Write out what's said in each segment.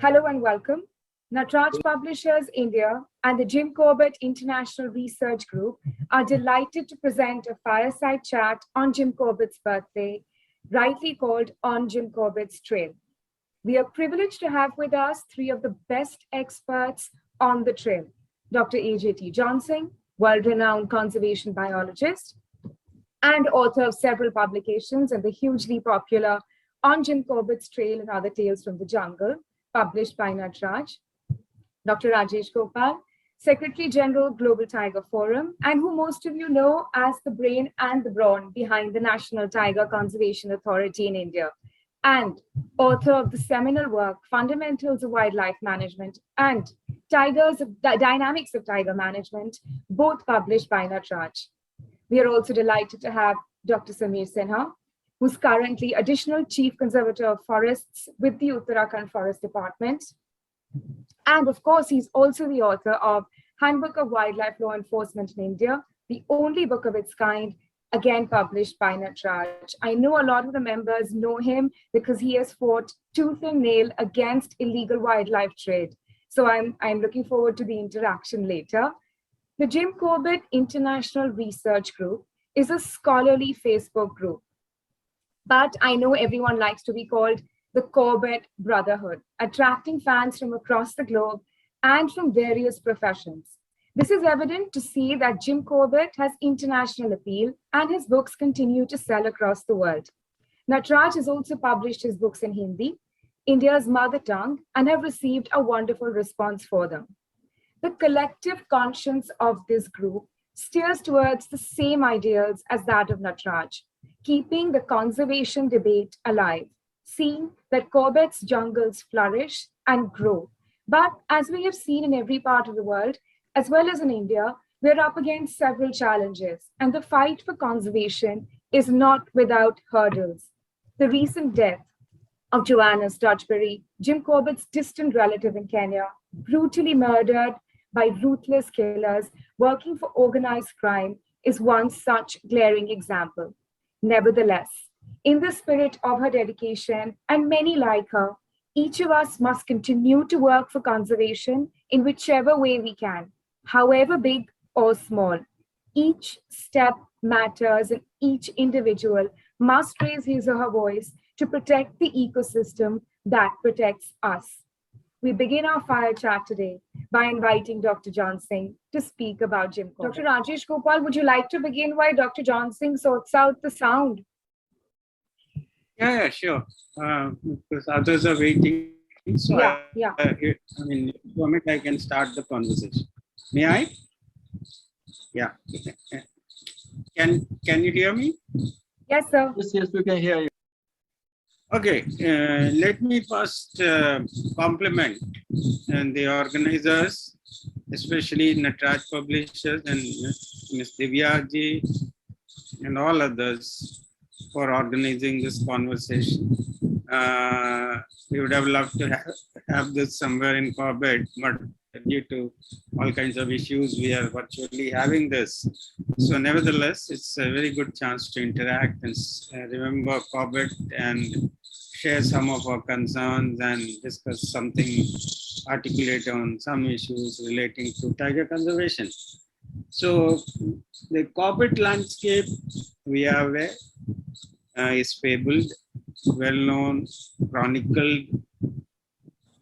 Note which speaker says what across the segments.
Speaker 1: Hello and welcome. Natraj Publishers India and the Jim Corbett International Research Group are delighted to present a fireside chat on Jim Corbett's birthday, rightly called On Jim Corbett's Trail. We are privileged to have with us three of the best experts on the trail. Dr. A.J.T. Johnson, world-renowned conservation biologist and author of several publications and the hugely popular On Jim Corbett's Trail and Other Tales from the Jungle, published by Natraj. Dr. Rajesh Gopal, Secretary General, Global Tiger Forum, and who most of you know as the brain and the brawn behind the National Tiger Conservation Authority in India, and author of the seminal work Fundamentals of Wildlife Management and Dynamics of Tiger Management, both published by Natraj. We are also delighted to have Dr. Sameer Sinha, who's currently Additional Chief Conservator of Forests with the Uttarakhand Forest Department. And of course, he's also the author of Handbook of Wildlife Law Enforcement in India, the only book of its kind, again published by Natraj. I know a lot of the members know him because he has fought tooth and nail against illegal wildlife trade. So I'm looking forward to the interaction later. The Jim Corbett International Research Group is a scholarly Facebook group, but I know everyone likes to be called the Corbett Brotherhood, attracting fans from across the globe and from various professions. This is evident to see that Jim Corbett has international appeal and his books continue to sell across the world. Natraj has also published his books in Hindi, India's mother tongue, and have received a wonderful response for them. The collective conscience of this group steers towards the same ideals as that of Natraj, keeping the conservation debate alive, seeing that Corbett's jungles flourish and grow. But as we have seen in every part of the world, as well as in India, we're up against several challenges, and the fight for conservation is not without hurdles. The recent death of Joanna Stotchbury, Jim Corbett's distant relative in Kenya, brutally murdered by ruthless killers working for organized crime, is one such glaring example. Nevertheless, in the spirit of her dedication and many like her, each of us must continue to work for conservation in whichever way we can, however big or small. Each step matters and each individual must raise his or her voice to protect the ecosystem that protects us. We begin our fire chat today by inviting Dr. John Singh to speak about Jim Corbett. Dr. Rajesh Gopal, would you like to begin while Dr. John Singh sorts out the sound?
Speaker 2: Yeah, sure. Because others are waiting. So I mean, moment I can start the conversation. May I? Yeah. Can you hear me?
Speaker 1: Yes, sir.
Speaker 3: Yes, we can hear you.
Speaker 2: Okay. Let me first compliment and the organizers, especially Natraj Publishers and Ms. Divya ji and all others for organizing this conversation. We would have loved to have this somewhere in Corbett, but due to all kinds of issues, we are virtually having this. So nevertheless, it's a very good chance to interact and remember Corbett and share some of our concerns and discuss something, articulate on some issues relating to tiger conservation. So the Corbett landscape, we are aware, is fabled, well-known, chronicled.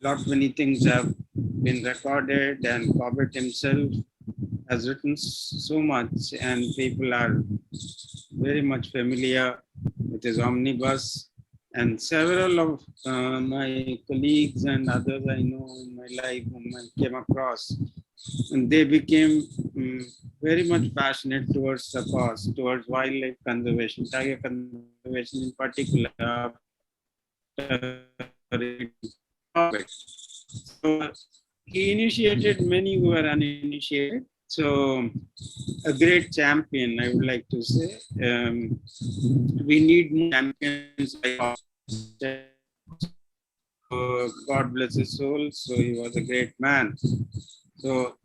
Speaker 2: Lot many things have been recorded, and Corbett himself has written so much, and people are very much familiar with his omnibus. And several of my colleagues and others I know in my life whom I came across, and they became very much passionate towards the cause, towards wildlife conservation, tiger conservation in particular. So he initiated many who were uninitiated. So a great champion, I would like to say. We need more champions like God bless his soul. So he was a great man. So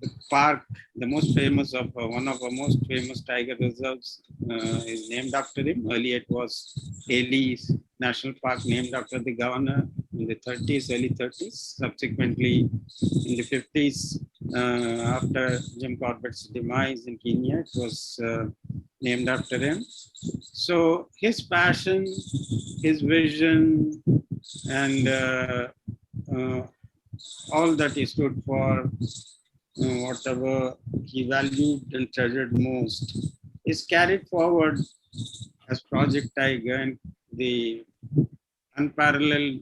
Speaker 2: the park, the most famous of one of our most famous tiger reserves, is named after him. Earlier it was Haley National Park, named after the governor, in the 30s, early 30s. Subsequently, in the 50s, after Jim Corbett's demise in Kenya, it was named after him. So his passion, his vision, and all that he stood for, whatever he valued and treasured most, is carried forward as Project Tiger, and the unparalleled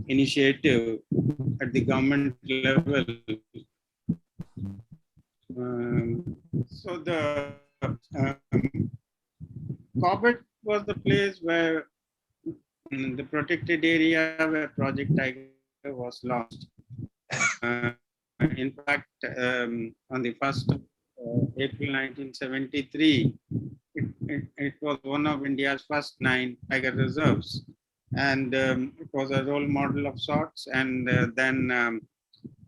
Speaker 2: initiative at the government level. So Corbett was the place where the protected area where Project Tiger was launched. In fact, on the 1st of April 1973, it was one of India's first 9 tiger reserves. And it was a role model of sorts. And then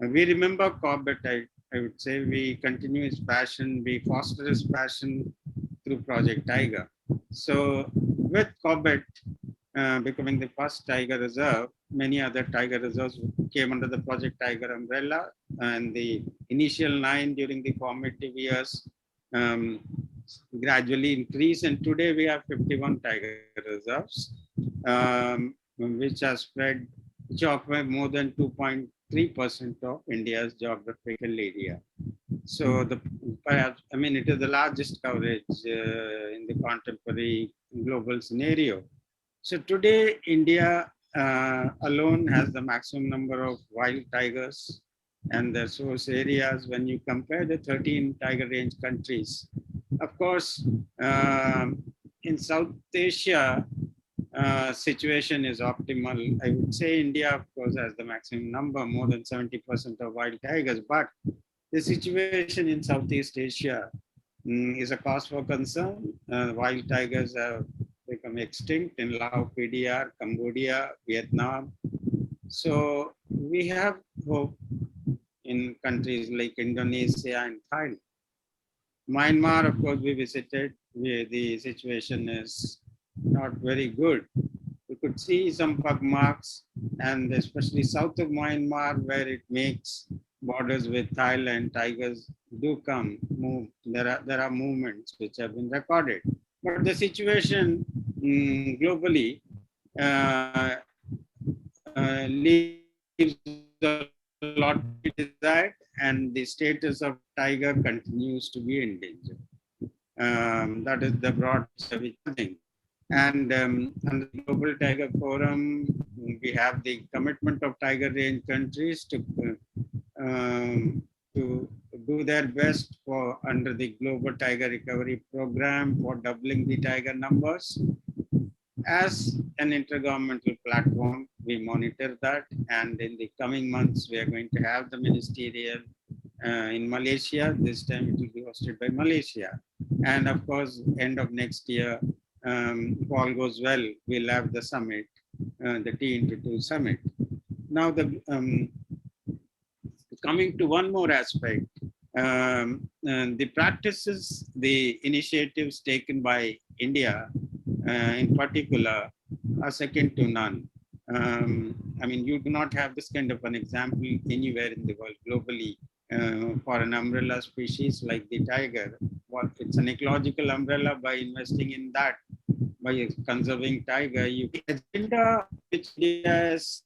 Speaker 2: we remember Corbett, I would say. We continue his passion, we foster his passion through Project Tiger. So with Corbett becoming the first tiger reserve, many other tiger reserves came under the Project Tiger umbrella, and the initial 9 during the formative years gradually increased, and today we have 51 tiger reserves, which are spread, which occupy more than 2.3% of India's geographical area. So I mean, it is the largest coverage in the contemporary global scenario. So today, India alone has the maximum number of wild tigers and their source areas when you compare the 13 tiger range countries. Of course, in South Asia, situation is optimal. I would say India, of course, has the maximum number, more than 70% of wild tigers, but the situation in Southeast Asia is a cause for concern. Wild tigers have become extinct in Laos, PDR, Cambodia, Vietnam. So we have hope in countries like Indonesia and Thailand. Myanmar, of course, we visited, where the situation is not very good. We could see some pug marks, and especially south of Myanmar, where it makes borders with Thailand, tigers do come, move. There are movements which have been recorded. But the situation globally leaves a lot to be desired, and the status of tiger continues to be in danger. That is the broad thing. And under the Global Tiger Forum, we have the commitment of tiger range countries to do their best for under the Global Tiger Recovery Program for doubling the tiger numbers. As an intergovernmental platform, we monitor that, and in the coming months, we are going to have the ministerial in Malaysia. This time it will be hosted by Malaysia. And of course, end of next year, if all goes well, we'll have the summit, the T-into-2 summit. Now, coming to one more aspect, the practices, the initiatives taken by India in particular are second to none. I mean, you do not have this kind of an example anywhere in the world globally for an umbrella species like the tiger. Well, it's an ecological umbrella. By investing in that, by conserving tiger, the agenda which India has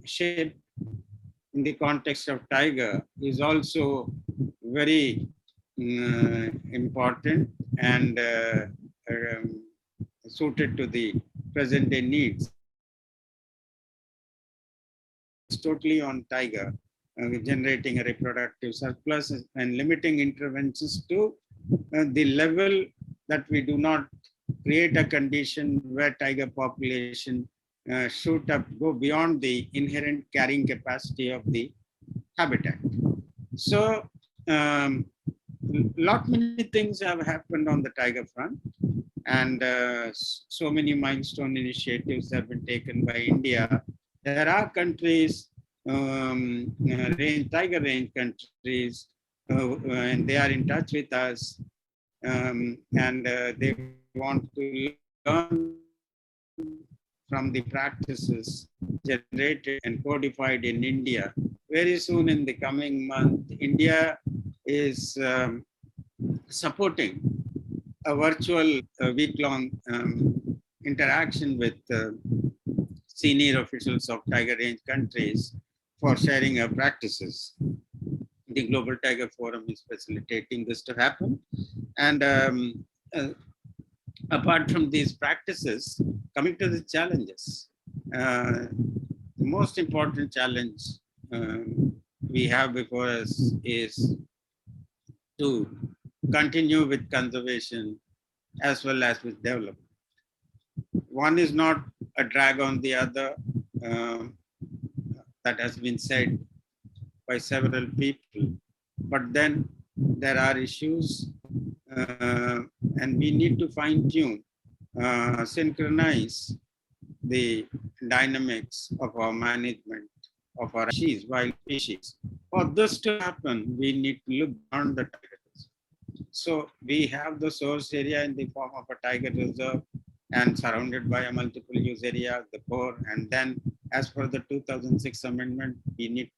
Speaker 2: shaped in the context of tiger is also very important and suited to the present day needs. It's totally on tiger, generating a reproductive surplus and limiting interventions to the level that we do not create a condition where tiger population shoot up, go beyond the inherent carrying capacity of the habitat. So, lot many things have happened on the tiger front, and so many milestone initiatives have been taken by India. There are countries, tiger range countries, and they are in touch with us, and they want to learn from the practices generated and codified in India. Very soon in the coming month, India is supporting a virtual week-long interaction with senior officials of Tiger Range countries for sharing our practices. The Global Tiger Forum is facilitating this to happen. And uh, apart from these practices, coming to the challenges, the most important challenge we have before us is to continue with conservation as well as with development. One is not a drag on the other. That has been said by several people. But then there are issues, and we need to fine tune, synchronize the dynamics of our management of our wild species. For this to happen, we need to look beyond the tiger reserve. So we have the source area in the form of a tiger reserve and surrounded by a multiple use area, the core, and then as per the 2006 amendment, we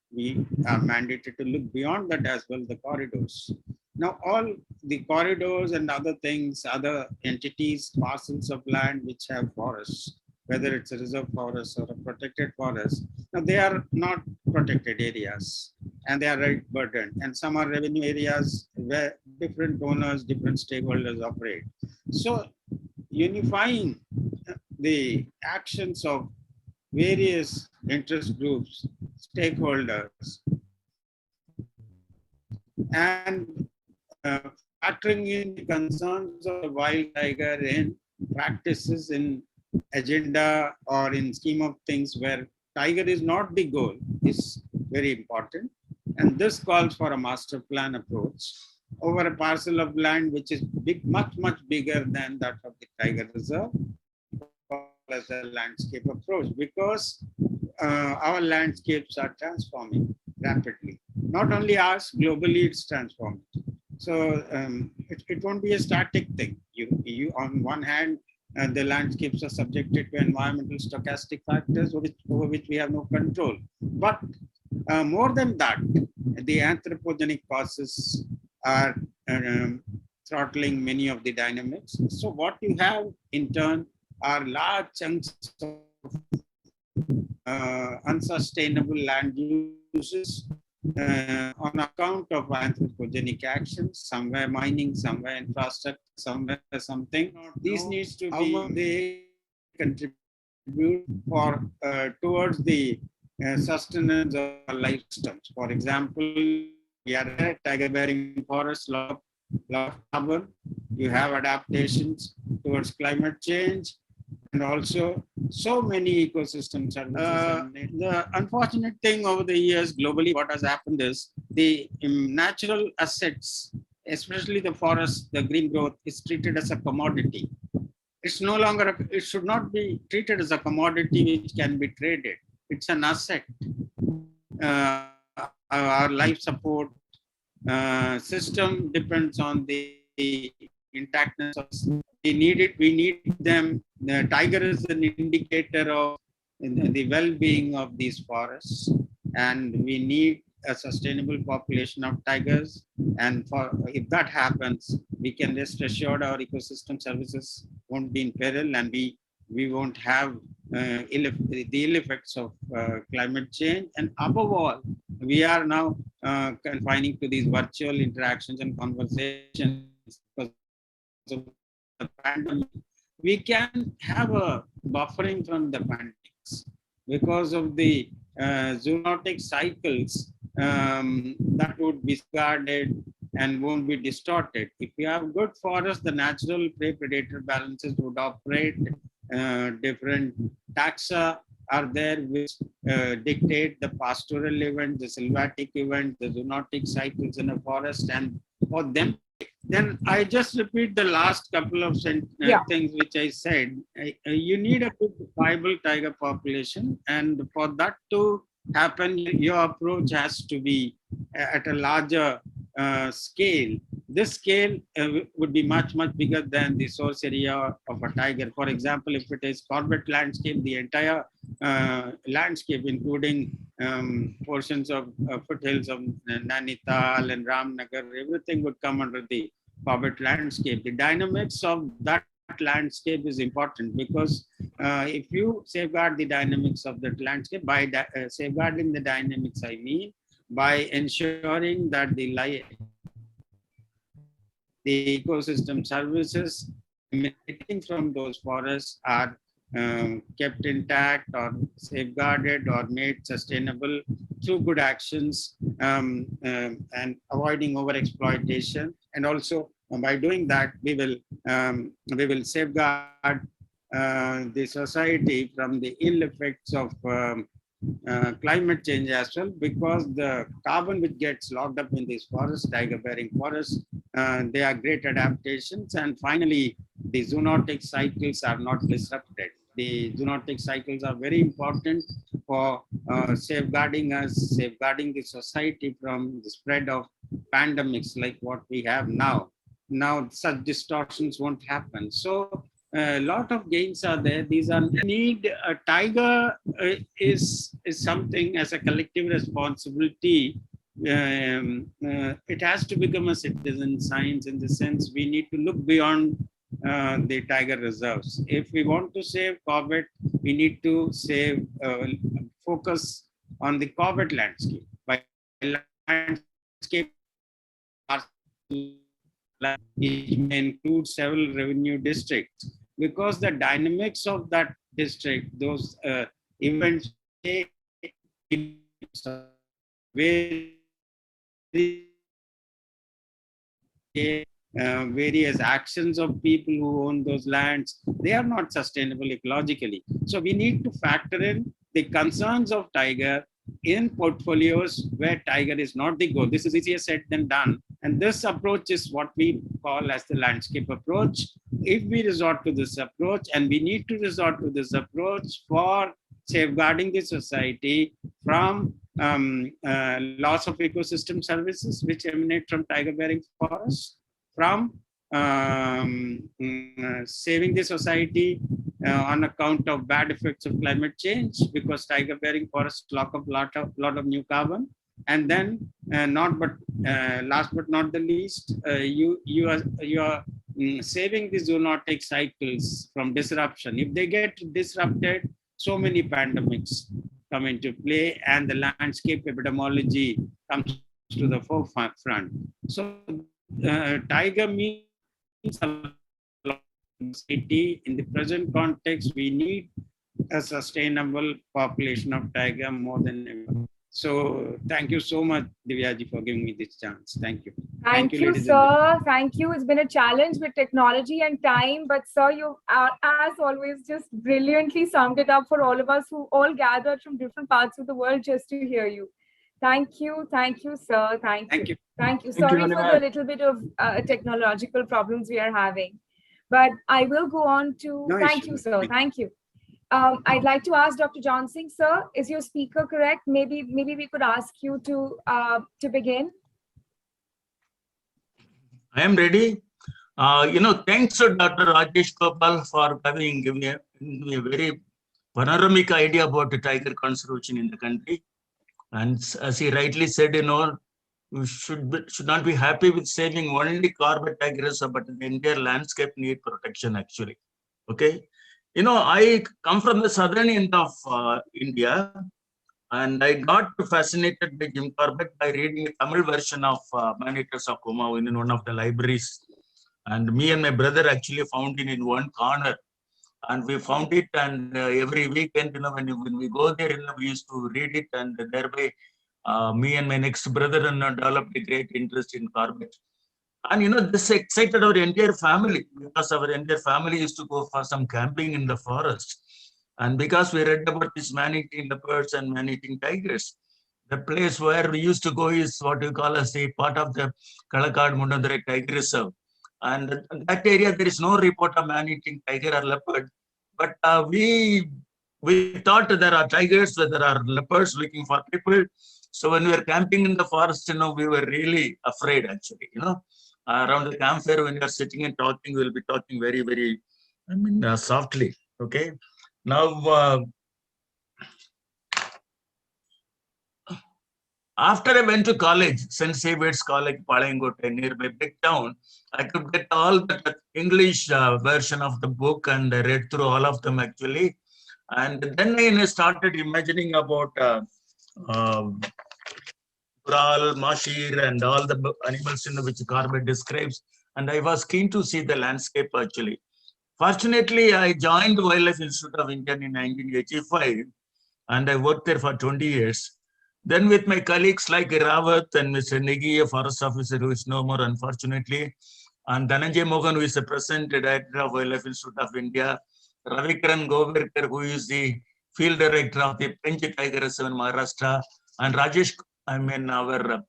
Speaker 2: are mandated to look beyond that as well, the corridors. Now, all the corridors and other things, other entities, parcels of land which have forests, whether it's a reserve forest or a protected forest, now they are not protected areas and they are right burdened. And some are revenue areas where different owners, different stakeholders operate. So unifying the actions of various interest groups, stakeholders, and factoring in the concerns of the wild tiger in practices in agenda or in scheme of things where tiger is not the goal is very important. And this calls for a master plan approach over a parcel of land which is big, much bigger than that of the tiger reserve as a landscape approach, because our landscapes are transforming rapidly. Not only ours, globally it's transforming. So it won't be a static thing. You on one hand, the landscapes are subjected to environmental stochastic factors over which we have no control. But more than that, the anthropogenic causes are throttling many of the dynamics. So what you have in turn are large chunks of unsustainable land uses on account of anthropogenic actions, somewhere mining, somewhere infrastructure, somewhere something. These needs to be how they contribute for towards the sustenance of our life systems. For example, we are a tiger-bearing forest, lot of carbon. You have adaptations towards climate change, and also so many ecosystem services. The unfortunate thing over the years globally, what has happened is the natural assets, especially the forest, the green growth, is treated as a commodity. It's no longer, it should not be treated as a commodity which can be traded. It's an asset. Our life support system depends on the intactness of. We need it. We need them. The tiger is an indicator of the well-being of these forests, and we need a sustainable population of tigers. And if that happens, we can rest assured our ecosystem services won't be in peril, and we won't have the ill effects of climate change. And above all, we are now confining to these virtual interactions and conversations because of the pandemic. We can have a buffering from the pandemics because of the zoonotic cycles that would be guarded and won't be distorted. If you have good forests, the natural prey-predator balances would operate. Different taxa are there which dictate the pastoral event, the sylvatic event, the zoonotic cycles in a forest, and for them. Then I just repeat the last couple of things which I said. You need a good viable tiger population, and for that to happen, your approach has to be at a larger scale, this scale would be much, much bigger than the source area of a tiger. For example, if it is Corbett landscape, the entire landscape, including portions of foothills of Nainital and Ramnagar, everything would come under the Corbett landscape. The dynamics of that landscape is important because if you safeguard the dynamics of that landscape, by safeguarding the dynamics, I mean by ensuring that the ecosystem services emanating from those forests are kept intact or safeguarded or made sustainable through good actions and avoiding overexploitation. And also by doing that, we will safeguard the society from the ill effects of climate change as well, because the carbon which gets locked up in these forests, tiger bearing forests, they are great adaptations. And finally, the zoonotic cycles are not disrupted. The zoonotic cycles are very important for safeguarding us, safeguarding the society from the spread of pandemics like what we have now. Now, such distortions won't happen. So a lot of gains are there. These are need. A tiger is something as a collective responsibility. It has to become a citizen science in the sense we need to look beyond the tiger reserves. If we want to save Corbett, we need to focus on the Corbett landscape. By landscape, it may include several revenue districts, because the dynamics of that district, those events, various actions of people who own those lands, they are not sustainable ecologically. So we need to factor in the concerns of tiger in portfolios where tiger is not the goal. This is easier said than done. And this approach is what we call as the landscape approach. If we resort to this approach, and we need to resort to this approach for safeguarding the society from loss of ecosystem services which emanate from tiger bearing forests, from saving the society on account of bad effects of climate change, because tiger bearing forests lock up lot of new carbon. And then last but not the least, you are saving the zoonotic cycles from disruption. If they get disrupted, so many pandemics come into play and the landscape epidemiology comes to the forefront. So tiger means a lot in the present context. We need a sustainable population of tiger more than ever. So thank you so much, Divyaji, for giving me this chance. Thank you.
Speaker 1: Thank you, sir. Thank you. It's been a challenge with technology and time, but sir, you are, as always, just brilliantly summed it up for all of us who all gathered from different parts of the world just to hear you. Thank you, sir. Thank you. Thank you. Sorry for the little bit of technological problems we are having, but I will go on to. No thank issue. You, sir. Thank you. I'd like to ask Dr. John Singh, sir, is your speaker correct? Maybe we could ask you to begin.
Speaker 3: I am ready. Thanks to Dr. Rajesh Gopal for giving me a very panoramic idea about the tiger conservation in the country. And as he rightly said, we should not be happy with saving only Corbett tiger reserve, but the entire landscape need protection actually. Okay. I come from the southern end of India, and I got fascinated by Jim Corbett by reading a Tamil version of Man-Eaters of Kumaon in one of the libraries. And me and my brother actually found it in one corner. And we found it, and every weekend, when we go there, we used to read it, and thereby me and my next brother developed a great interest in Corbett. And this excited our entire family, because our entire family used to go for some camping in the forest. And because we read about this man-eating leopards and man-eating tigers, the place where we used to go is what you call as a part of the Kalakad Mundadurai Tiger Reserve. And in that area, there is no report of man-eating tiger or leopard. But we thought there are tigers, there are leopards looking for people. So when we were camping in the forest, we were really afraid actually, around the campfire, when you are sitting and talking, we'll be talking very, very, softly. Okay. Now, after I went to college, St. Xavier's College, Palangote, nearby big town, I could get all the English version of the book and I read through all of them actually. And then I started imagining about Ural, Mashir, and all the animals in which Corbett describes. And I was keen to see the landscape actually. Fortunately, I joined the Wildlife Institute of India in 1985, and I worked there for 20 years. Then with my colleagues like Rawat and Mr. Negi, a forest officer who is no more, unfortunately, and Dhananjay Mohan, who is the present director of Wildlife Institute of India, Ravikaran Goverkar, who is the field director of the Pench Tiger Reserve in Maharashtra, and Rajesh, our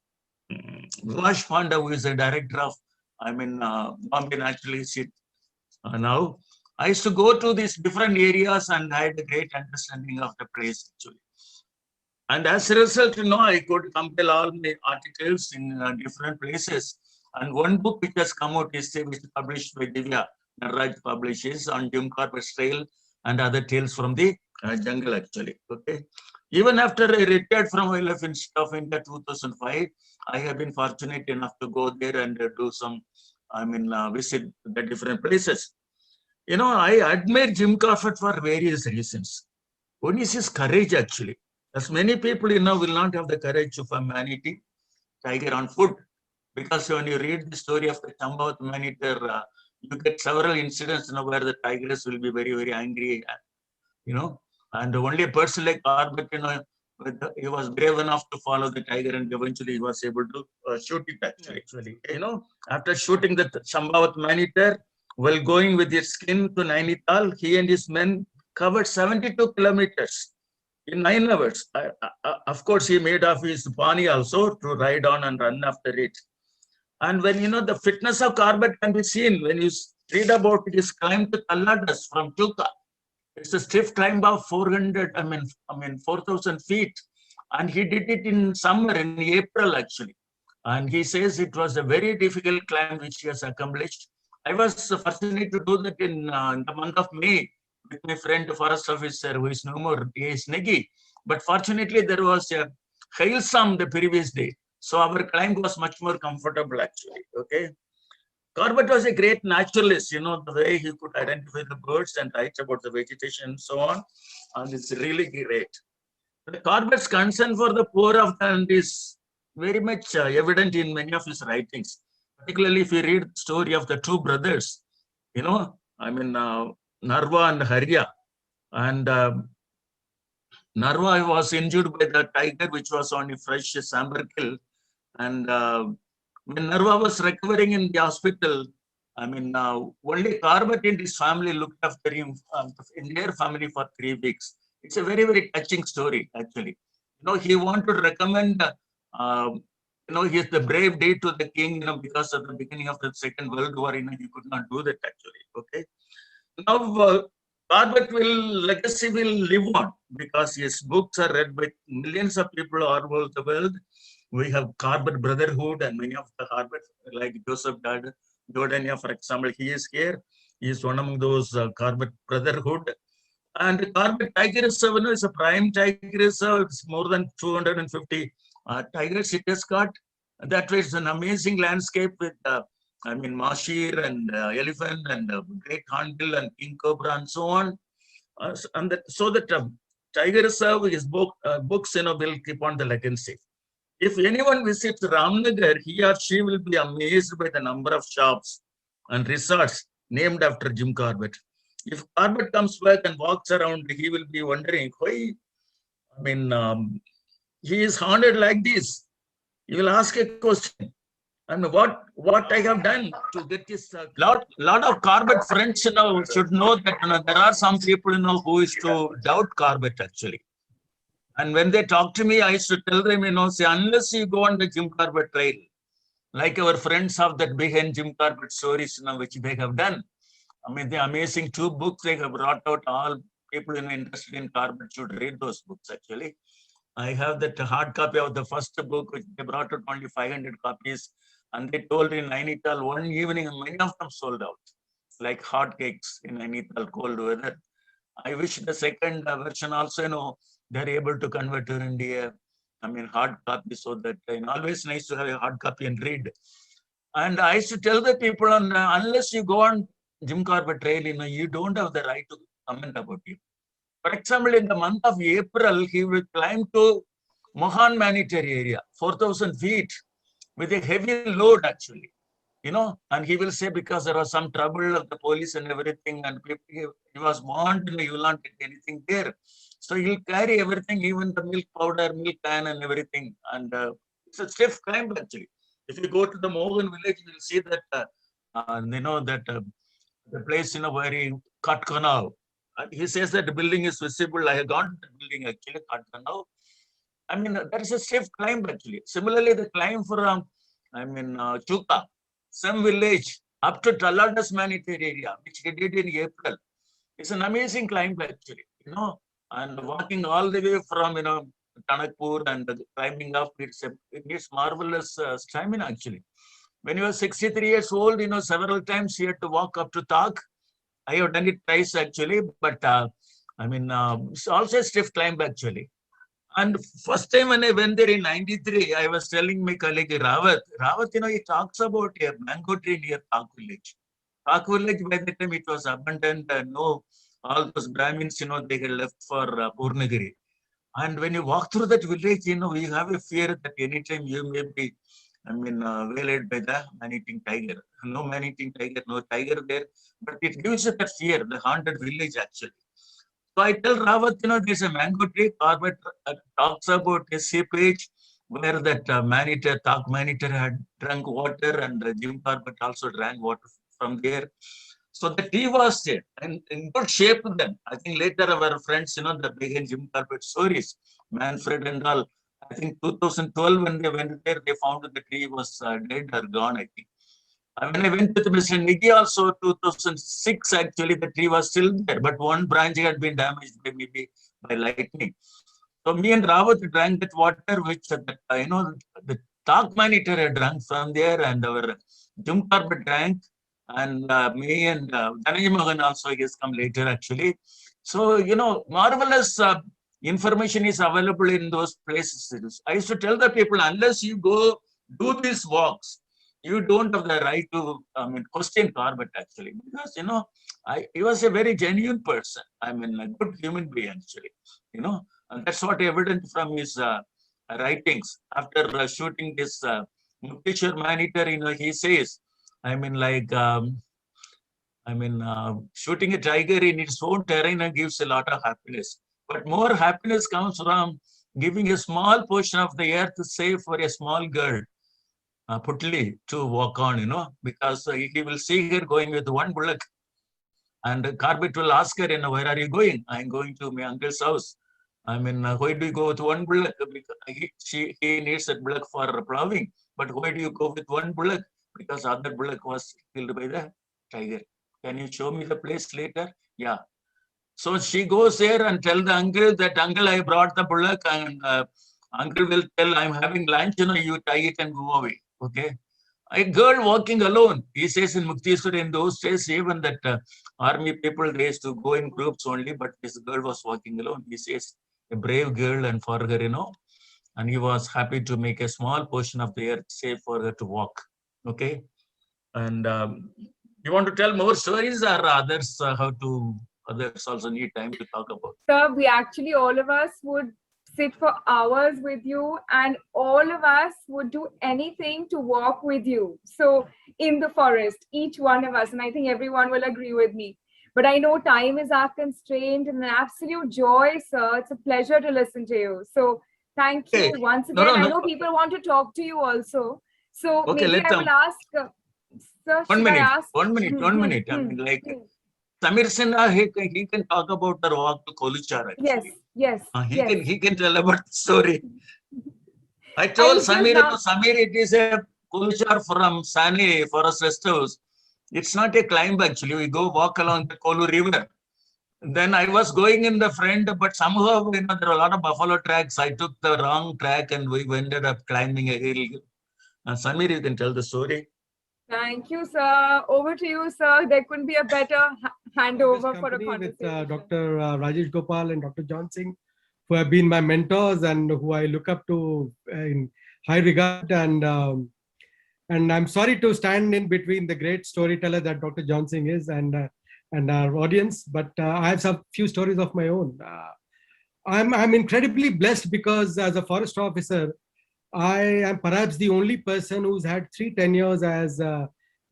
Speaker 3: Vash Panda, who is the director of, Bombay Natural Institute now. I used to go to these different areas and I had a great understanding of the place actually. And as a result, I could compile all my articles in different places. And one book which has come out is published by Divya Naraj Publishes on Jim Corbett's Trail and other tales from the jungle actually. Okay. Even after I retired from Wildlife Institute of India 2005, I have been fortunate enough to go there and do some, visit the different places. I admire Jim Corbett for various reasons. One is his courage actually. As many people, will not have the courage of a man-eating tiger on foot. Because when you read the story of the Chambawat man-eater, you get several incidents where the tigers will be very, very angry, and only a person like Corbett, he was brave enough to follow the tiger and eventually he was able to shoot it actually. After shooting the Chambawat man-eater, while going with his skin to Nainital, he and his men covered 72 kilometers in 9 hours. Of course, he made off his pony also to ride on and run after it. And when the fitness of Corbett can be seen when you read about his climb to Kalladas from Chuka. It's a stiff climb of 4,000 feet. And he did it in summer, in April actually. And he says it was a very difficult climb which he has accomplished. I was fortunate to do that in the month of May with my friend, forest officer, who is no more, A.S. Negi. But fortunately, there was a hailstorm the previous day. So our climb was much more comfortable actually, okay. Corbett was a great naturalist, the way he could identify the birds and write about the vegetation and so on. And it's really great. The Corbett's concern for the poor of the land is very much evident in many of his writings. Particularly if you read the story of the two brothers, Narva and Harya. And Narva was injured by the tiger, which was on a fresh sambar kill. And when Narva was recovering in the hospital, only Corbett and his family looked after him in their family for 3 weeks. It's a very, very touching story, actually. He wanted to recommend, he's the brave deed to the king, because of the beginning of the Second World War, he could not do that, actually, okay. Now, Corbett legacy will live on because his books are read by millions of people all over the world. We have Corbett Brotherhood and many of the Corbett, like Joseph Jordania, for example, he is here. He is one among those Corbett Brotherhood. And Corbett Tiger Reserve is a prime tiger reserve. It's more than 250 tigers it has got. That way, it's an amazing landscape with Mashir and elephant and great hornbill and king cobra and so on. So that Tiger Reserve, his books, will keep on the legacy. If anyone visits Ramnagar, he or she will be amazed by the number of shops and resorts named after Jim Corbett. If Corbett comes back and walks around, he will be wondering why. He is haunted like this. He will ask a question. What I have done to get this. Lot of Corbett friends should know that there are some people who is to doubt Corbett actually. And when they talk to me, I used to tell them, say, unless you go on the Jim Corbett trail, like our friends have that behind Jim Corbett stories, which they have done. The amazing 2 books they have brought out. All people interested in Corbett should read those books actually. I have that hard copy of the first book, which they brought out only 500 copies. And they told in Nainital one evening, many of them sold out, like hotcakes in Nainital cold weather. I wish the second version also, they're able to convert to India. Hard copy, so that always nice to have a hard copy and read. And I used to tell the people, unless you go on Jim Corbett Trail, you don't have the right to comment about it. For example, in the month of April, he will climb to Mohan Manitary area, 4,000 feet, with a heavy load actually. And he will say because there was some trouble of the police and everything, and he was warned, you will not get anything there. So he'll carry everything, even the milk powder, milk can and everything. And it's a stiff climb actually. If you go to the Mohan village, you will see that, the place, where he cut canal. He says that the building is visible. I have gone to the building actually, cut canal. That is a stiff climb actually. Similarly, the climb from, Chuka, some village up to Talada's Manitary area, which he did in April. It's an amazing climb actually, and walking all the way from, Tanakpur and climbing up, it needs marvelous stamina actually. When you are 63 years old, several times you had to walk up to Tak. I have done it twice actually, but it's also a stiff climb actually. And first time when I went there in 93, I was telling my colleague Rawat, he talks about a mango tree near Tak village. Tak village, by the time it was abundant, no, all those Brahmins, they had left for Purnagiri. And when you walk through that village, you have a fear that anytime you may be, waylaid by the man-eating tiger. No man-eating tiger, no tiger there, but it gives you that fear, the haunted village actually. So I tell Rawat, there's a mango tree. Corbett talks about a seepage where that Tak man-eater had drunk water, and Jim Corbett also drank water from there. So the tree was there and in good shape then. I think later our friends, the began Jim Corbett stories, Manfred and all. I think 2012 when they went there, they found that the tree was dead or gone, I think. When I went with Mr. Nigi also, 2006, actually, the tree was still there, but one branch had been damaged maybe by lightning. So me and Rawat drank that water, which, the Tak man-eater had drank from there, and our Jim Corbett drank, and me and Dhananjay Mohan also, I guess, come later, actually. So, marvelous information is available in those places. I used to tell the people, unless you go do these walks, you don't have the right to question Corbett actually, because he was a very genuine person. A good human being actually, and that's what evident from his writings. After shooting this Mukteshwar man-eater, he says, shooting a tiger in its own terrain gives a lot of happiness, but more happiness comes from giving a small portion of the earth safe for a small girl, Putli, to walk on, because he will see her going with one bullock. And Corbett will ask her, where are you going? I'm going to my uncle's house. Why do you go with one bullock? Because he needs that bullock for plowing. But why do you go with one bullock? Because other bullock was killed by the tiger. Can you show me the place later? Yeah. So she goes there and tell the uncle that, uncle, I brought the bullock, and uncle will tell, I'm having lunch, you tie it and go away. Okay. A girl walking alone. He says in Mukteswar, in those days, even that army people, they used to go in groups only, but this girl was walking alone. He says, a brave girl, and for her, and he was happy to make a small portion of the earth safe for her to walk. Okay. And you want to tell more stories, or others others also need time to talk about?
Speaker 1: Sir, we actually, all of us would sit for hours with you, and all of us would do anything to walk with you. So in the forest, each one of us, and I think everyone will agree with me. But I know time is our constraint, and an absolute joy, sir. It's a pleasure to listen to you. So thank you once again. I know people want to talk to you also. So maybe I will ask, sir,
Speaker 3: one minute. Samir Sinha, he can talk about the walk to Koluchar.
Speaker 1: Yes.
Speaker 3: He can tell about the story. I told Samir, it is a Koluchar from Sane Forest Rest House. It's not a climb actually. We go walk along the Kolu River. Then I was going in the front, but somehow, there are a lot of buffalo tracks. I took the wrong track and we ended up climbing a hill. Samir, you can tell the story.
Speaker 1: Thank you, sir. Over to you, sir. There couldn't be a better handover for a
Speaker 4: Company with
Speaker 1: conversation.
Speaker 4: Dr. Rajesh Gopal and Dr. John Singh, who have been my mentors and who I look up to in high regard. And I'm sorry to stand in between the great storyteller that Dr. John Singh is and our audience, but I have some few stories of my own. I'm incredibly blessed because as a forest officer, I am perhaps the only person who's had 3 tenures as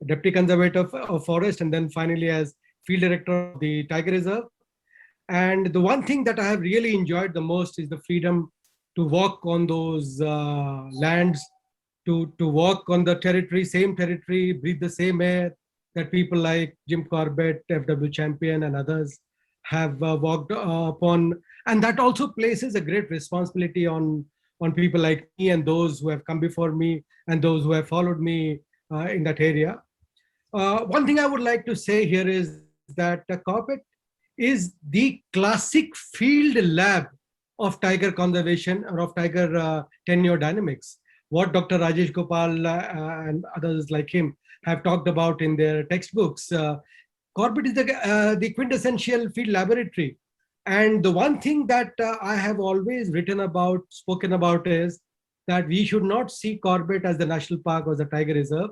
Speaker 4: deputy conservator of forest and then finally as field director of the Tiger Reserve. And the one thing that I have really enjoyed the most is the freedom to walk on those lands, to walk on the territory, same territory, breathe the same air that people like Jim Corbett, F.W. Champion, and others have walked upon. And that also places a great responsibility on people like me and those who have come before me and those who have followed me in that area. One thing I would like to say here is that Corbett is the classic field lab of tiger conservation or of tiger tenure dynamics. What Dr. Rajesh Gopal and others like him have talked about in their textbooks. Corbett is the quintessential field laboratory. And the one thing that I have always written about, spoken about is that we should not see Corbett as the national park or the tiger reserve.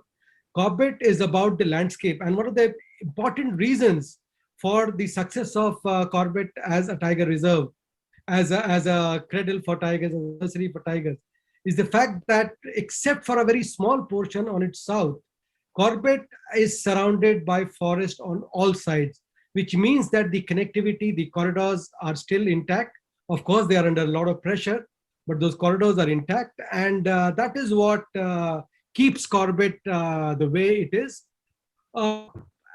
Speaker 4: Corbett is about the landscape. And one of the important reasons for the success of Corbett as a tiger reserve, as a cradle for tigers, as a nursery for tigers, is the fact that except for a very small portion on its south, Corbett is surrounded by forest on all sides, which means that the connectivity, the corridors are still intact. Of course, they are under a lot of pressure, but those corridors are intact. And that is what keeps Corbett the way it is.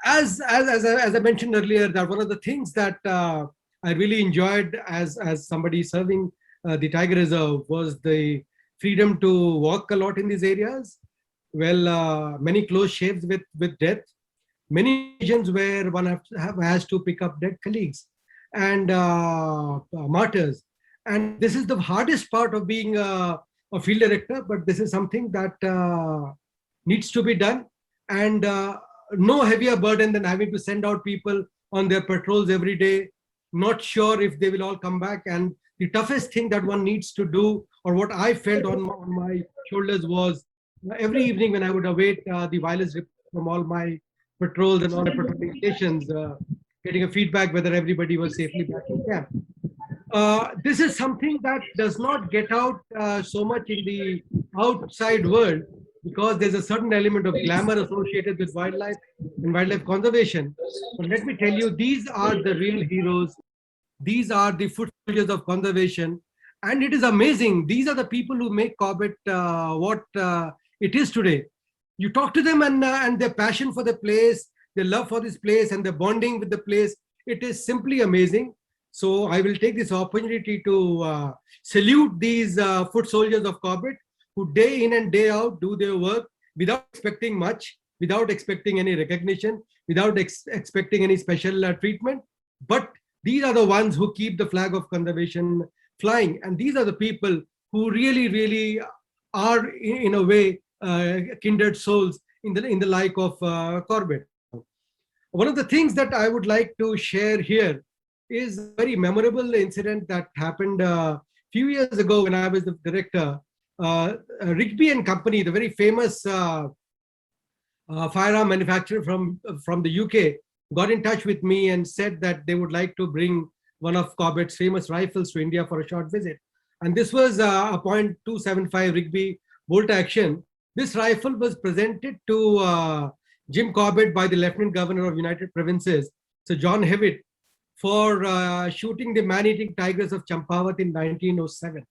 Speaker 4: As I mentioned earlier, that one of the things that I really enjoyed as somebody serving the Tiger Reserve was the freedom to walk a lot in these areas. Well, many close shaves with death, many occasions where one has to pick up dead colleagues and martyrs. And this is the hardest part of being a field director, but this is something that needs to be done. And no heavier burden than having to send out people on their patrols every day, not sure if they will all come back. And the toughest thing that one needs to do, or what I felt on my shoulders, was every evening when I would await the wireless report from all my patrols and all the patrolling stations, getting a feedback whether everybody was safely back in camp. This is something that does not get out so much in the outside world, because there's a certain element of glamour associated with wildlife and wildlife conservation. But let me tell you, these are the real heroes. These are the foot soldiers of conservation. And it is amazing. These are the people who make Corbett what it is today. You talk to them and their passion for the place, their love for this place and their bonding with the place, it is simply amazing. So I will take this opportunity to salute these foot soldiers of Corbett, who day in and day out do their work without expecting much, without expecting any recognition, without expecting any special treatment. But these are the ones who keep the flag of conservation flying. And these are the people who really, really are, in a way, kindred souls in the like of Corbett. One of the things that I would like to share here is a very memorable incident that happened a few years ago when I was the director. Rigby and Company, the very famous firearm manufacturer from the UK, got in touch with me and said that they would like to bring one of Corbett's famous rifles to India for a short visit. And this was a .275 Rigby bolt action. This rifle was presented to Jim Corbett by the Lieutenant Governor of United Provinces, Sir John Hewitt, for shooting the man-eating tigers of Champawat in 1907.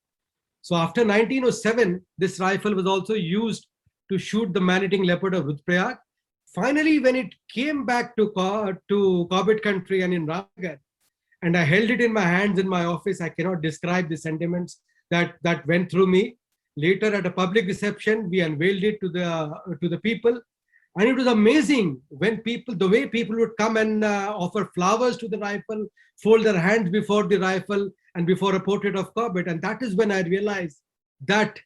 Speaker 4: So after 1907, this rifle was also used to shoot the man-eating leopard of Rudraprayag. Finally, when it came back to Corbett country and in Ramgarh, and I held it in my hands in my office, I cannot describe the sentiments that went through me. Later, at a public reception, we unveiled it to the people, and it was amazing when the way people would come and offer flowers to the rifle, fold their hands before the rifle and before a portrait of Corbett. And that is when I realized that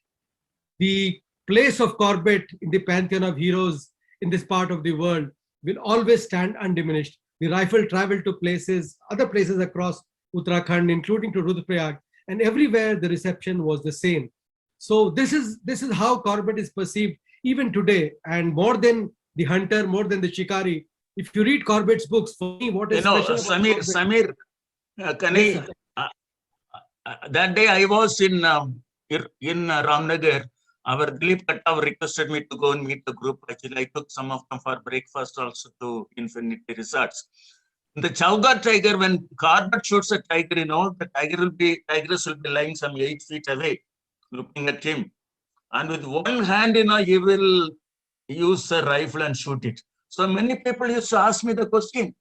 Speaker 4: the place of Corbett in the pantheon of heroes in this part of the world will always stand undiminished. The rifle traveled to places, other places across Uttarakhand, including to Rudraprayag, and everywhere the reception was the same. So this is how Corbett is perceived even today. And more than the hunter, more than the shikari, if you read Corbett's books, for me, what is special about Corbett-
Speaker 3: Samir, can
Speaker 4: Yes,
Speaker 3: I, that day I was in Ramnagar. Our Dilip Kattav requested me to go and meet the group. Actually, I took some of them for breakfast also to Infinity Resorts. The Chaugar tiger, when Corbett shoots a tiger, the tigress will be lying some 8 feet away, looking at him. And with one hand, he will use a rifle and shoot it. So many people used to ask me the question,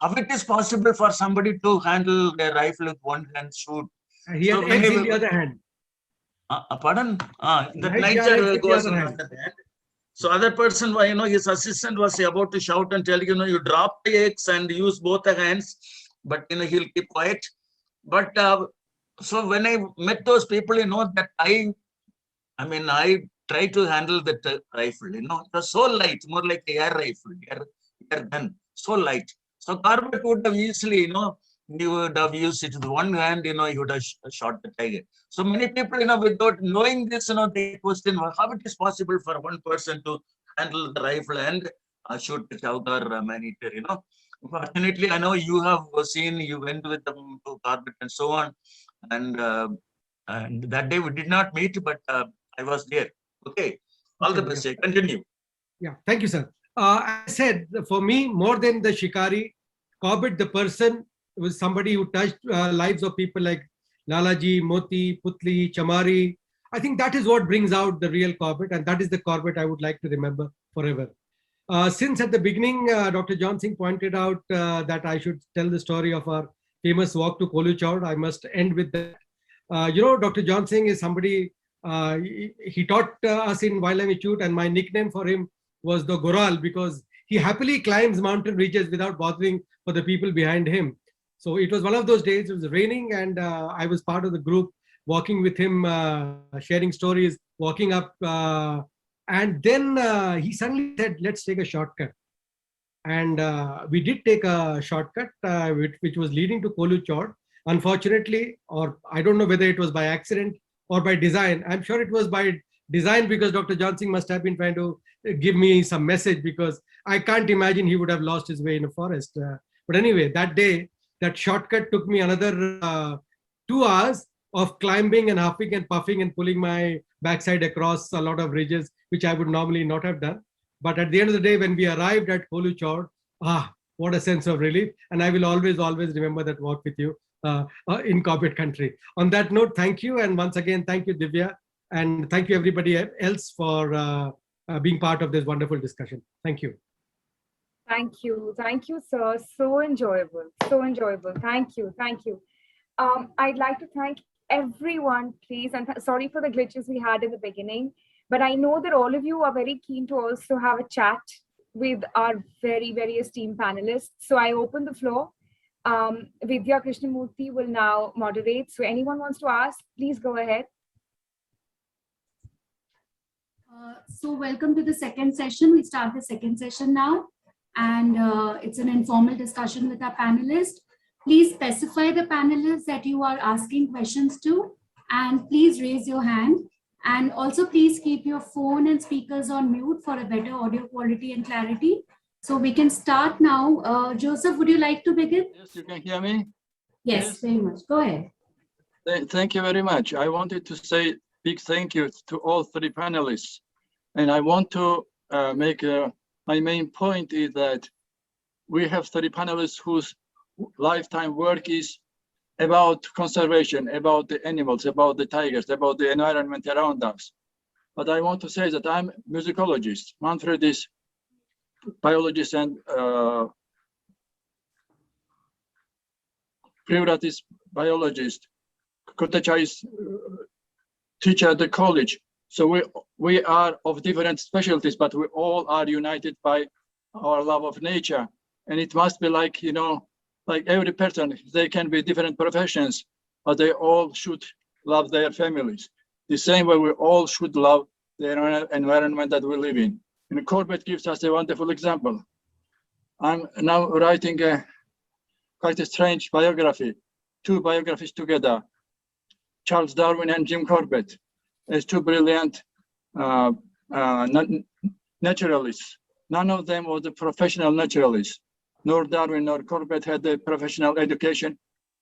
Speaker 3: how it is possible for somebody to handle a rifle with one hand, shoot?
Speaker 4: he had
Speaker 3: So
Speaker 4: eggs in
Speaker 3: many-
Speaker 4: the other hand.
Speaker 3: Pardon? The
Speaker 4: Nightjar eggs
Speaker 3: nightjar
Speaker 4: in the
Speaker 3: goes
Speaker 4: other
Speaker 3: in
Speaker 4: hand.
Speaker 3: the other hand. So other person, his assistant was about to shout and tell, you drop the eggs and use both the hands, but he'll keep quiet. But so when I met those people, that I try to handle that rifle, it was so light, more like a air rifle, air gun, so light. So Corbett would have easily, he would have used it with one hand, he would have shot the tiger. So many people, without knowing this, they question how it is possible for one person to handle the rifle and shoot the Chaugar man-eater, Fortunately, I know you have seen, you went with them to Corbett and so on. And that day we did not meet, but I was there. Okay. All the best. Continue.
Speaker 4: Yeah, thank you, sir. I said, for me, more than the shikari, Corbett, the person, was somebody who touched lives of people like Lalaji, Moti, Putli, Chamari. I think that is what brings out the real Corbett, and that is the Corbett I would like to remember forever. Since at the beginning, Dr. John Singh pointed out that I should tell the story of our famous walk to Kolu Chaud, I must end with that. Dr. John Singh is somebody, he taught us in Wildlife Institute, and my nickname for him was the Goral, because he happily climbs mountain ridges without bothering for the people behind him. So it was one of those days, it was raining, and I was part of the group walking with him, sharing stories, walking up. And then he suddenly said, let's take a shortcut. And we did take a shortcut, which was leading to Kolu Chaud. Unfortunately, or I don't know whether it was by accident or by design. I'm sure it was by design, because Dr. John Singh must have been trying to give me some message, because I can't imagine he would have lost his way in a forest. But anyway, that day, that shortcut took me another 2 hours of climbing and huffing and puffing and pulling my backside across a lot of ridges, which I would normally not have done. But at the end of the day, when we arrived at Kolu Chaud, what a sense of relief. And I will always remember that walk with you in Corbett country. On that note, thank you. And once again, thank you, Divya. And thank you everybody else for being part of this wonderful discussion. Thank you.
Speaker 1: Thank you, sir. So enjoyable, so enjoyable. Thank you. I'd like to thank everyone, please, and sorry for the glitches we had in the beginning, but I know that all of you are very keen to also have a chat with our very, very esteemed panelists. So I open the floor. Vidya Krishnamurthy will now moderate. So anyone wants to ask, please go ahead.
Speaker 5: So welcome to the second session. We start the second session now, and it's an informal discussion with our panelists. Please specify the panelists that you are asking questions to, and please raise your hand. And also please keep your phone and speakers on mute for a better audio quality and clarity. So we can start now. Joseph, would you like to begin?
Speaker 6: Yes, you can hear me?
Speaker 5: Yes, very much. Go ahead.
Speaker 6: Thank you very much. I wanted to say big thank you to all 3 panelists. And I want to make my main point is that we have 3 panelists whose lifetime work is about conservation, about the animals, about the tigers, about the environment around us. But I want to say that I'm a musicologist. Manfred is biologist, and Privrat is biologist. Kotecha is teacher at the college. So we are of different specialties, but we all are united by our love of nature. And it must be like, like every person, they can be different professions, but they all should love their families. The same way we all should love the environment that we live in. And Corbett gives us a wonderful example. I'm now writing quite a strange biography, 2 biographies together, Charles Darwin and Jim Corbett, as 2 brilliant naturalists. None of them was a professional naturalist. Nor Darwin nor Corbett had a professional education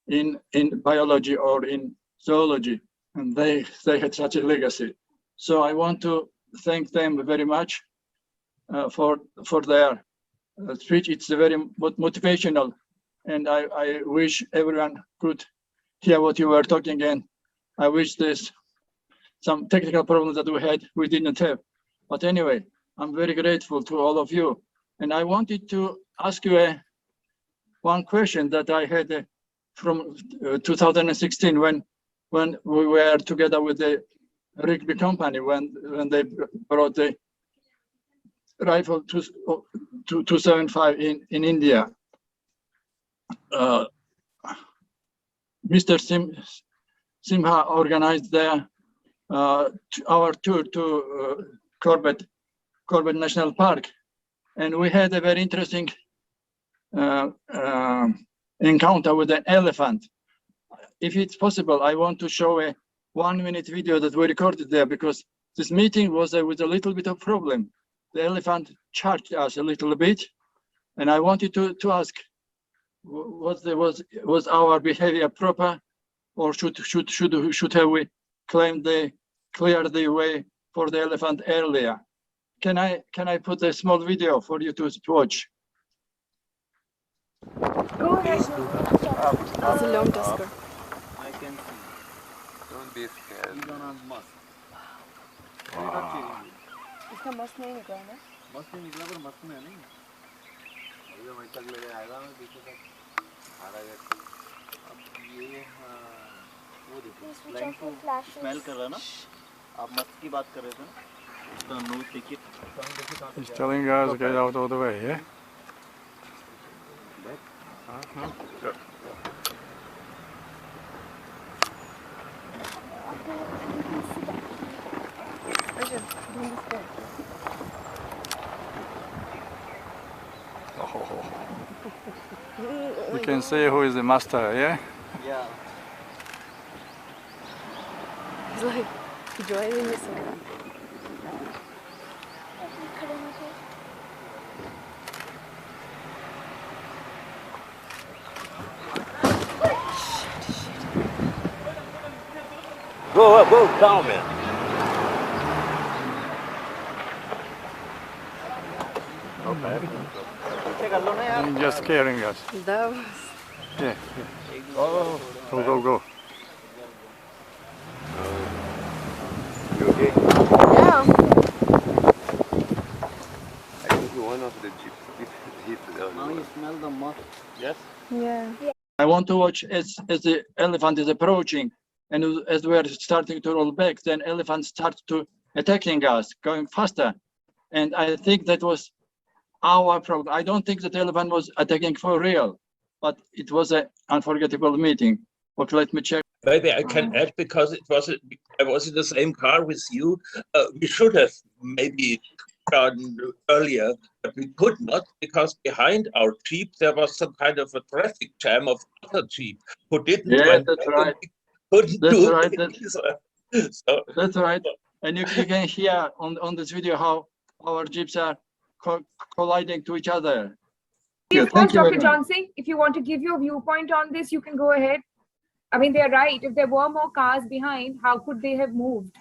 Speaker 6: in biology or in zoology, and they had such a legacy. So I want to thank them very much for their speech. It's very motivational, and I wish everyone could hear what you were talking. And I wish there's some technical problems that we didn't have. But anyway, I'm very grateful to all of you. And I wanted to ask you one question that I had from 2016 when we were together with the Rigby company, when they brought the rifle 275 in India. Mr. Simha organized our tour to Corbett National Park, and we had a very interesting encounter with an elephant. If it's possible, I want to show a 1-minute video that we recorded there, because this meeting was with a little bit of problem. The elephant charged us a little bit, and I wanted to ask, was our behavior proper, or should have we cleared the way for the elephant earlier? Can I put a small video for you to watch?
Speaker 1: Go ahead.
Speaker 7: It's a long tusker.
Speaker 8: I can see. Don't be scared.
Speaker 7: He's on a musk.
Speaker 9: इसका मस्त नहीं निकला ना?
Speaker 7: मस्त नहीं निकला पर मस्त में है नहीं।
Speaker 8: अभी तो मैं तक लेके आएगा मैं पीछे तक आ रहा है।
Speaker 7: अब ये वो देखो लाइन को स्मेल कर रहा है ना? आप मस्त की बात कर रहे थे ना? उसका नोज देखिए।
Speaker 6: He's telling us to get out of the way, yeah? Good. You can see who is the master, yeah?
Speaker 7: Yeah.
Speaker 9: He's like joining this one.
Speaker 8: Go down, man.
Speaker 7: पीछे कर लो ना यार।
Speaker 6: You're just scaring us.
Speaker 9: That was
Speaker 6: Yeah. Go.
Speaker 8: You okay?
Speaker 9: yeah.
Speaker 8: I think one of the jeep hit the
Speaker 7: Now
Speaker 8: other
Speaker 7: you
Speaker 8: one.
Speaker 7: smell the musk. Yes.
Speaker 9: Yeah.
Speaker 6: I want to watch as the elephant is approaching, and as we are starting to roll back, then elephant starts to attacking us, going faster. And I think that was our problem. I don't think that elephant was attacking for real, but it was an unforgettable meeting. Okay, let me check.
Speaker 3: Maybe I can add, because I was in the same car with you. We should have maybe done earlier, but we could not, because behind our Jeep there was some kind of a traffic jam of other Jeep who didn't.
Speaker 6: Yeah,
Speaker 3: went
Speaker 6: that's
Speaker 3: back
Speaker 6: right.
Speaker 3: and couldn't
Speaker 6: That's
Speaker 3: do
Speaker 6: right,
Speaker 3: it. So,
Speaker 6: That's right. And you can hear on this video how our jeeps are colliding to each other.
Speaker 1: Of course,
Speaker 6: Thank you very
Speaker 1: Dr.
Speaker 6: much.
Speaker 1: Johnson, if you want to give your viewpoint on this, you can go ahead. I mean, they're right. If there were more cars behind, how could they have moved?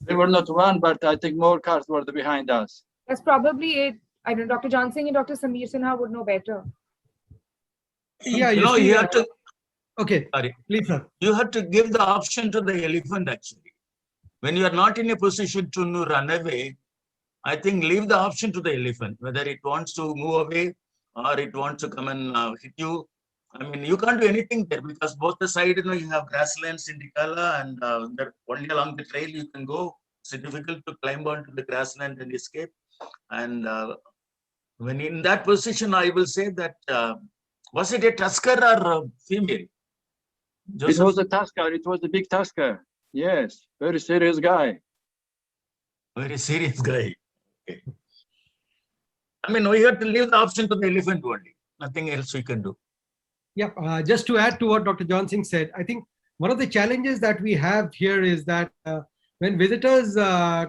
Speaker 6: They were not one, but I think more cars were behind us.
Speaker 1: That's probably it. I don't know, Dr. Johnson and Dr. Samir Sinha would know better.
Speaker 4: Yeah,
Speaker 3: you know,
Speaker 4: see,
Speaker 3: you have to,
Speaker 4: okay,
Speaker 3: sorry,
Speaker 4: please, sir.
Speaker 3: you have to give the option to the elephant actually. When you are not in a position to run away, I think leave the option to the elephant, whether it wants to move away or it wants to come and hit you. I mean, you can't do anything there, because both the side, you know, you have grasslands in Dikala, and only along the trail you can go. It's difficult to climb onto the grassland and escape. And when in that position, I will say that, was it a tusker or a female?
Speaker 6: It was a tusker. It was a big tusker. Yes, very serious guy.
Speaker 3: Very serious guy. Okay. I mean, we have to leave the option to the elephant only. Nothing else we can do.
Speaker 4: Yeah, just to add to what Dr. Johnson said, I think one of the challenges that we have here is that when visitors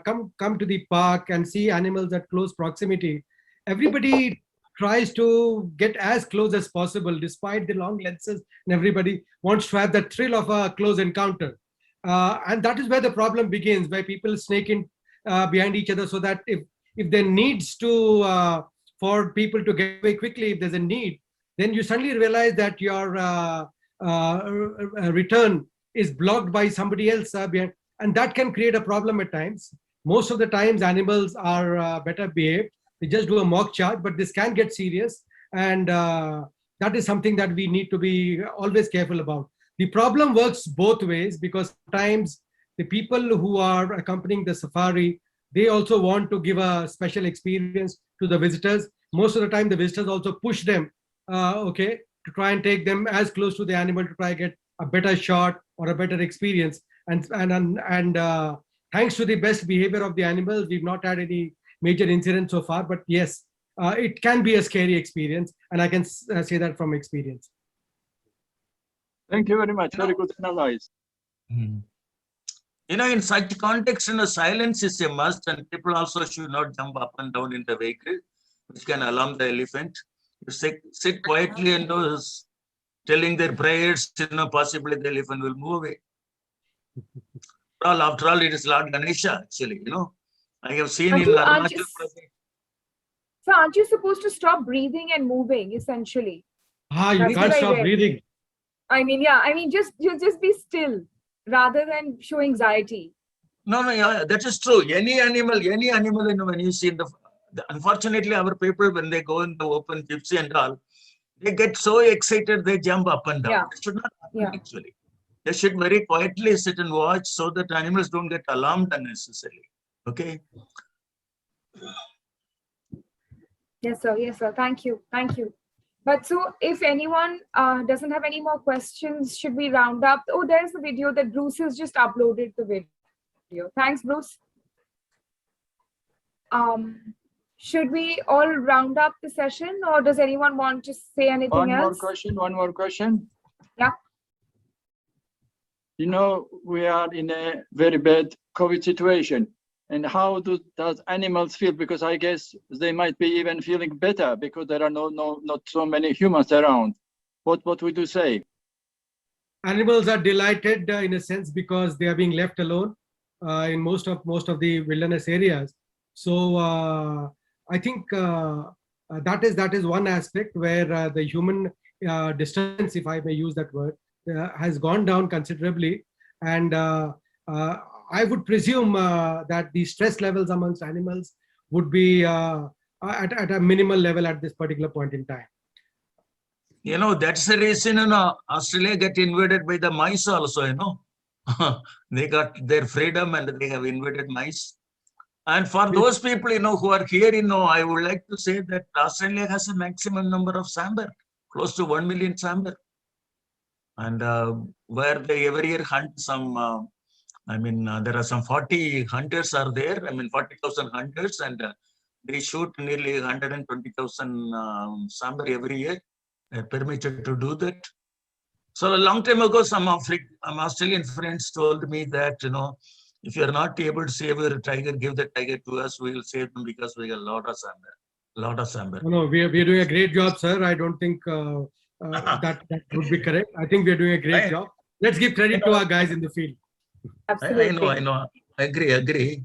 Speaker 4: come to the park and see animals at close proximity, everybody tries to get as close as possible, despite the long lenses, and everybody wants to have the thrill of a close encounter. And that is where the problem begins, where people snake in behind each other, so that if there needs to for people to get away quickly, if there's a need, then you suddenly realize that your return is blocked by somebody else behind, and that can create a problem at times. Most of the times animals are better behaved. They just do a mock charge, but this can get serious, and that is something that we need to be always careful about. The problem works both ways, because sometimes the people who are accompanying the safari, they also want to give a special experience to the visitors. Most of the time, the visitors also push them, to try and take them as close to the animal to try and get a better shot or a better experience. And thanks to the best behavior of the animals, we've not had any major incidents so far. But yes, it can be a scary experience, and I can say that from experience.
Speaker 6: Thank you very much. Very good analysis.
Speaker 3: You know, in such context, silence is a must, and people also should not jump up and down in the vehicle, which can alarm the elephant. You sit quietly and telling their prayers, possibly the elephant will move away. After all, it is Lord Ganesha, actually, I have seen in Arunachal Pradesh.
Speaker 1: So aren't you supposed to stop breathing and moving, essentially?
Speaker 4: You
Speaker 1: That's
Speaker 4: can't
Speaker 1: what I
Speaker 4: stop
Speaker 1: read.
Speaker 4: breathing.
Speaker 1: I mean, yeah, I mean, just be still rather than show anxiety.
Speaker 3: No, yeah, that is true. Any animal, when you see unfortunately, our people, when they go in the open gypsy and all, they get so excited, they jump up and down.
Speaker 1: Yeah.
Speaker 3: It should not happen, actually. They should very quietly sit and watch so that animals don't get alarmed unnecessarily. Okay?
Speaker 1: Yes, sir. Yes, sir. Thank you. Thank you. But so if anyone doesn't have any more questions, should we round up? Oh, there's the video that Bruce has just uploaded the video. Thanks, Bruce. Should we all round up the session, or does anyone want to say anything
Speaker 6: One
Speaker 1: else?
Speaker 6: more question.
Speaker 1: Yeah.
Speaker 6: We are in a very bad COVID situation. And how does animals feel? Because I guess they might be even feeling better because there are not so many humans around. What would you say?
Speaker 4: Animals are delighted in a sense, because they are being left alone in most of the wilderness areas. So I think that is one aspect where the human distance, if I may use that word, has gone down considerably, and I would presume that the stress levels amongst animals would be at a minimal level at this particular point in time.
Speaker 3: That's the reason Australia got invaded by the mice also, They got their freedom and they have invaded mice. And for those people, who are here, I would like to say that Australia has a maximum number of sambar, close to 1 million sambar. And where they every year hunt some, there are some 40 hunters are there. 40,000 hunters, and they shoot nearly 120,000 sambar every year. They're permitted to do that. So a long time ago, some Australian friends told me that, if you're not able to save your tiger, give the tiger to us. We will save them because we got a lot of sambar.
Speaker 4: No, we're doing a great job, sir. I don't think that would be correct. I think we're doing a great job. Let's give credit to our guys in the field.
Speaker 1: Absolutely.
Speaker 3: I know. Agree.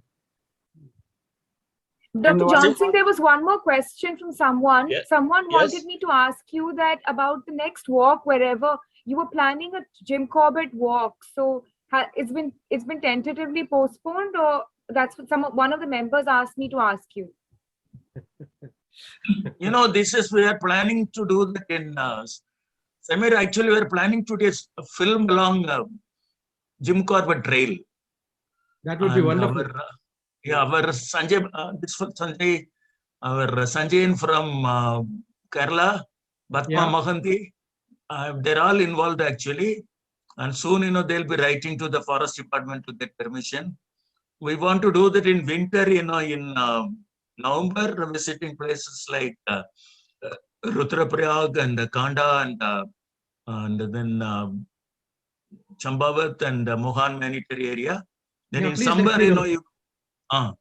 Speaker 1: Dr. Johnson, there was one more question from someone.
Speaker 3: Yeah.
Speaker 1: Someone
Speaker 3: Yes.
Speaker 1: wanted me to ask you that about the next walk, wherever you were planning a Jim Corbett walk. So it's been tentatively postponed, or that's what one of the members asked me to ask you.
Speaker 3: We are planning to do that in Samir. Actually, we are planning to do a film along Jim Corbett Trail.
Speaker 4: That would be wonderful.
Speaker 3: Our Sanjay, Sanjay from Kerala, Batma Mohanty, they're all involved actually. And soon, they'll be writing to the forest department to get permission. we want to do that in winter, in November, visiting places like Rudraprayag and Kanda and then Chambawat and Mohan Manitari area. Then
Speaker 4: Yeah,
Speaker 3: in
Speaker 4: please let
Speaker 3: summer,
Speaker 4: me know.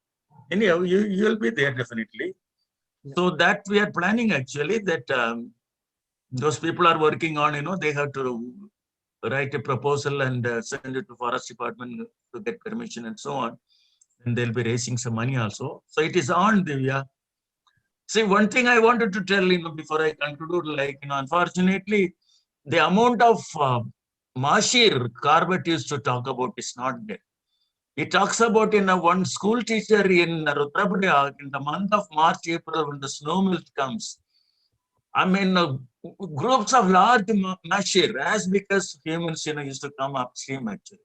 Speaker 3: anyhow, you'll be there definitely.
Speaker 4: Yeah.
Speaker 3: So that we are planning actually that those people are working on, they have to write a proposal and send it to Forest Department to get permission and so on. And they'll be raising some money also. So it is on, Divya. See, one thing I wanted to tell, before I conclude, unfortunately, the amount of Mashir Corbett used to talk about is not there. He talks about one school teacher in Rudraprayag in the month of March, April, when the snow melt comes. I mean, groups of large Mashir, as because humans, used to come upstream actually.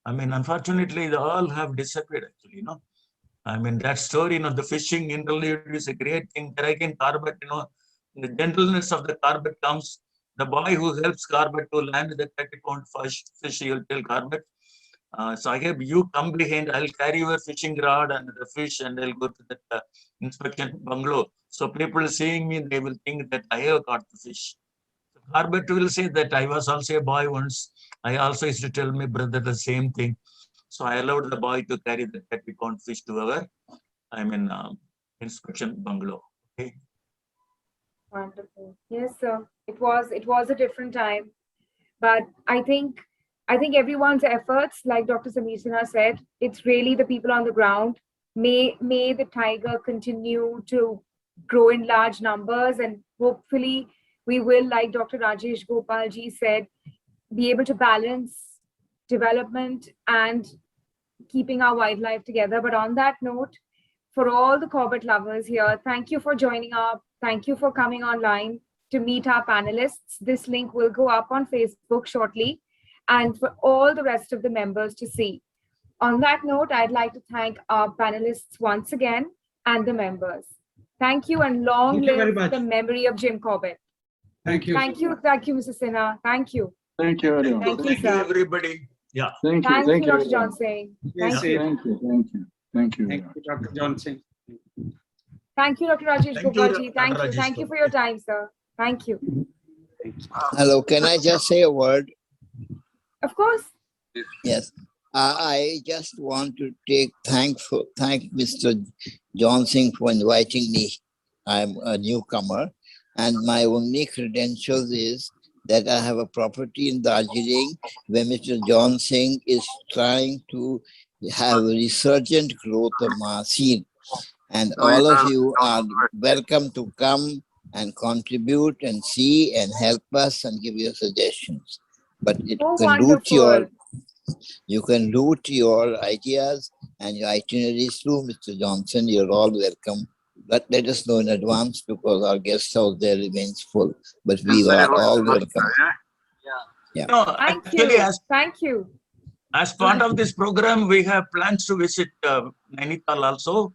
Speaker 3: I mean, unfortunately, they all have disappeared actually, I mean, that story, the fishing interlude is a great thing. There again, Corbett, the gentleness of the Corbett comes. The boy who helps Corbett to land the 30-pound fish, he'll tell Corbett. So I have you come behind, I'll carry your fishing rod and the fish and I'll go to the inspection bungalow. So people seeing me, they will think that I have caught the fish. So Corbett will say that I was also a boy once. I also used to tell my brother the same thing. So I allowed the boy to carry the 30-pound fish to our, inspection bungalow. Okay.
Speaker 1: Wonderful. Yes, sir. It was a different time, but I think everyone's efforts, like Dr. Sameer Sinha said, it's really the people on the ground. May the tiger continue to grow in large numbers, and hopefully we will, like Dr. Rajesh Gopal ji said, be able to balance development and keeping our wildlife together. But on that note, for all the Corbett lovers here, thank you for joining up. Thank you for coming online to meet our panelists. This link will go up on Facebook shortly, and for all the rest of the members to see. On that note, I'd like to thank our panelists once again and the members. Thank you, and long
Speaker 4: Thank you very
Speaker 1: live
Speaker 4: much.
Speaker 1: the memory of Jim Corbett.
Speaker 4: Thank you.
Speaker 1: Thank you, Mr. Sinha. Thank you.
Speaker 6: Thank you very much.
Speaker 1: Thank you,
Speaker 3: Thank you,
Speaker 1: sir.
Speaker 3: everybody. Yeah.
Speaker 6: Thank you.
Speaker 1: Thank
Speaker 6: Thank
Speaker 1: you,
Speaker 6: you.
Speaker 1: Dr. John Singh.
Speaker 2: Yes,
Speaker 1: Thank you.
Speaker 6: Thank you. Thank you. Thank you.
Speaker 2: Thank you, Dr. Johnson.
Speaker 1: Thank you, Dr. Rajesh
Speaker 3: Thank you,
Speaker 1: Gopalji. Thank
Speaker 3: Dr.
Speaker 1: you.
Speaker 3: Rajesh
Speaker 1: Thank you
Speaker 3: Gopal.
Speaker 1: for your time, sir. Thank you.
Speaker 10: Hello, can I just say a word?
Speaker 1: Of course.
Speaker 10: Yes. I just want to thank Mr. John Singh for inviting me. I'm a newcomer, and my only credentials is that I have a property in Darjeeling where Mr. John Singh is trying to have a resurgent growth of Masin. And all of you are welcome to come and contribute and see and help us and give your suggestions. But
Speaker 1: Oh, wonderful.
Speaker 10: you can route your ideas and your itineraries through Mr. Johnson. You're all welcome. But let us know in advance because our guest house there remains full. But we are all welcome. Yeah.
Speaker 3: No,
Speaker 1: Thank
Speaker 3: actually,
Speaker 1: you. Thank you.
Speaker 3: as part of this program, we have plans to visit Nainital also.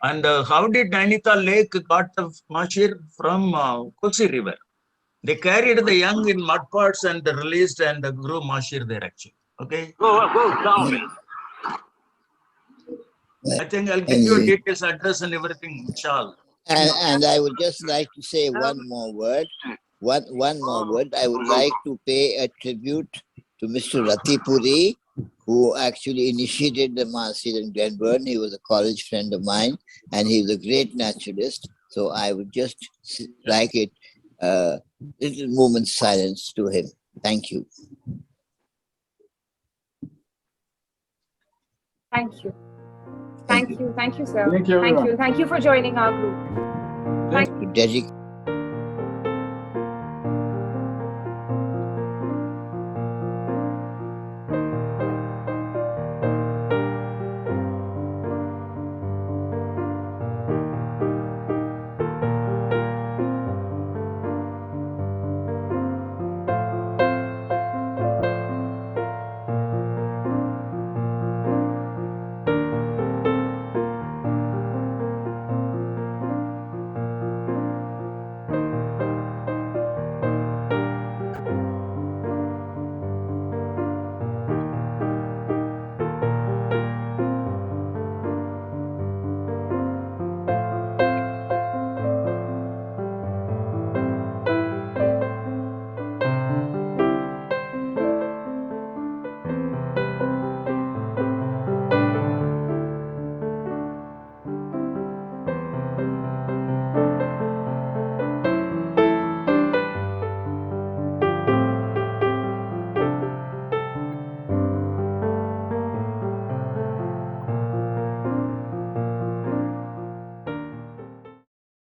Speaker 3: And how did Nainital Lake got the Mashir from Kosi River? They carried the young in mud pots and released and grew Mashir there actually. Okay. I think I'll get your details, address and everything, inshallah.
Speaker 10: And I would just like to say one more word. One more word. I would like to pay a tribute to Mr. Ratipuri, who actually initiated the Masjid in Glenburn. He was a college friend of mine, and he's a great naturalist. So I would just like it, little moment silence to him. Thank you.
Speaker 1: Thank you. Thank you. Thank you, sir.
Speaker 6: Thank you, everyone.
Speaker 1: Thank you for joining our group.
Speaker 10: To dedicate